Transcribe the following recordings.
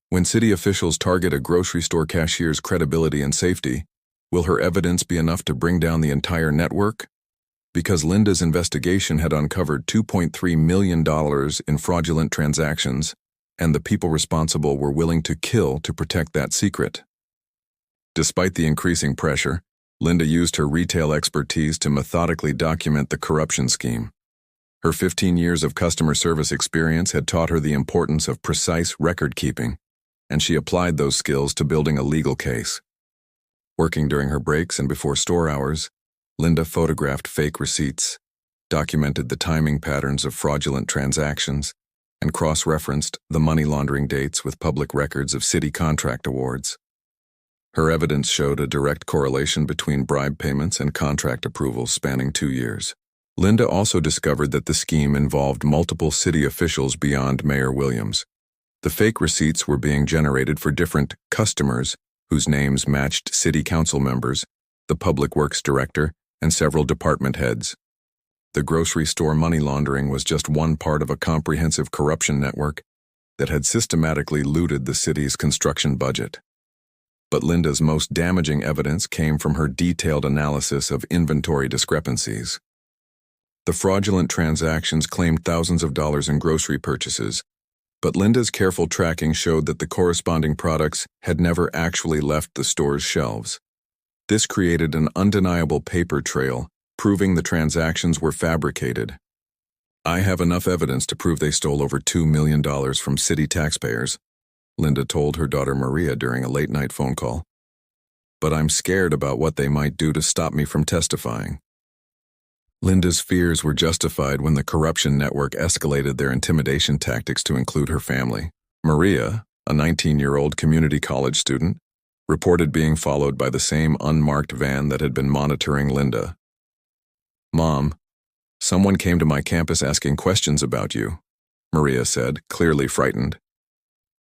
When city officials target a grocery store cashier's credibility and safety, will her evidence be enough to bring down the entire network? Because Linda's investigation had uncovered $2.3 million in fraudulent transactions, and the people responsible were willing to kill to protect that secret. Despite the increasing pressure, Linda used her retail expertise to methodically document the corruption scheme. Her 15 years of customer service experience had taught her the importance of precise record-keeping, and she applied those skills to building a legal case. Working during her breaks and before store hours, Linda photographed fake receipts, documented the timing patterns of fraudulent transactions, and cross-referenced the money laundering dates with public records of city contract awards. Her evidence showed a direct correlation between bribe payments and contract approvals spanning 2 years. Linda also discovered that the scheme involved multiple city officials beyond Mayor Williams. The fake receipts were being generated for different customers whose names matched city council members, the public works director, and several department heads. The grocery store money laundering was just one part of a comprehensive corruption network that had systematically looted the city's construction budget. But Linda's most damaging evidence came from her detailed analysis of inventory discrepancies. The fraudulent transactions claimed thousands of dollars in grocery purchases, but Linda's careful tracking showed that the corresponding products had never actually left the store's shelves. This created an undeniable paper trail, proving the transactions were fabricated. "I have enough evidence to prove they stole over $2 million from city taxpayers," Linda told her daughter Maria during a late-night phone call. "But I'm scared about what they might do to stop me from testifying." Linda's fears were justified when the corruption network escalated their intimidation tactics to include her family. Maria, a 19-year-old community college student, reported being followed by the same unmarked van that had been monitoring Linda. "Mom, someone came to my campus asking questions about you," Maria said, clearly frightened.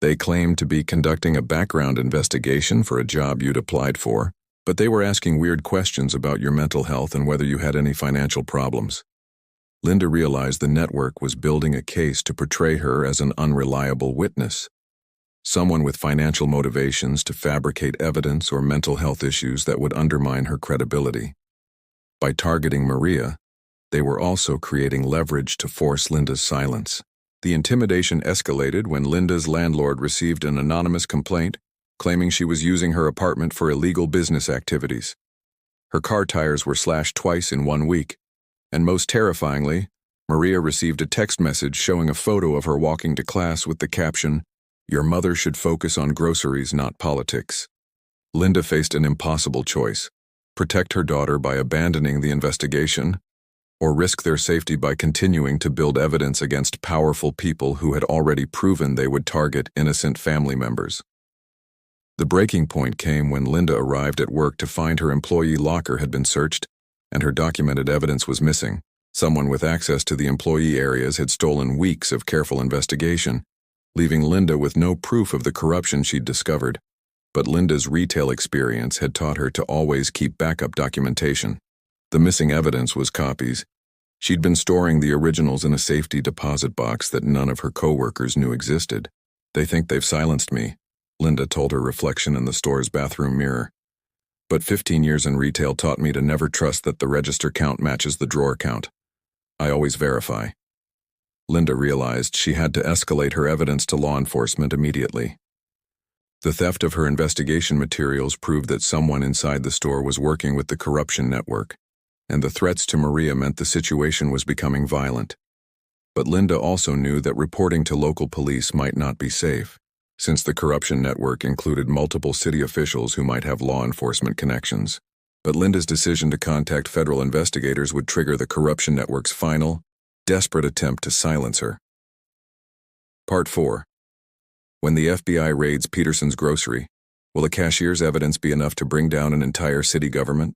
"They claimed to be conducting a background investigation for a job you'd applied for, but they were asking weird questions about your mental health and whether you had any financial problems." Linda realized the network was building a case to portray her as an unreliable witness, someone with financial motivations to fabricate evidence or mental health issues that would undermine her credibility. By targeting Maria, they were also creating leverage to force Linda's silence. The intimidation escalated when Linda's landlord received an anonymous complaint claiming she was using her apartment for illegal business activities. Her car tires were slashed twice in 1 week, and most terrifyingly, Maria received a text message showing a photo of her walking to class with the caption, "Your mother should focus on groceries, not politics." Linda faced an impossible choice: protect her daughter by abandoning the investigation, or risk their safety by continuing to build evidence against powerful people who had already proven they would target innocent family members. The breaking point came when Linda arrived at work to find her employee locker had been searched and her documented evidence was missing. Someone with access to the employee areas had stolen weeks of careful investigation, leaving Linda with no proof of the corruption she'd discovered. But Linda's retail experience had taught her to always keep backup documentation. The missing evidence was copies. She'd been storing the originals in a safety deposit box that none of her coworkers knew existed. "They think they've silenced me," Linda told her reflection in the store's bathroom mirror. "But 15 years in retail taught me to never trust that the register count matches the drawer count. I always verify." Linda realized she had to escalate her evidence to law enforcement immediately. The theft of her investigation materials proved that someone inside the store was working with the corruption network, and the threats to Maria meant the situation was becoming violent. But Linda also knew that reporting to local police might not be safe, since the corruption network included multiple city officials who might have law enforcement connections. But Linda's decision to contact federal investigators would trigger the corruption network's final, desperate attempt to silence her. Part 4. When the FBI raids Peterson's grocery, will a cashier's evidence be enough to bring down an entire city government?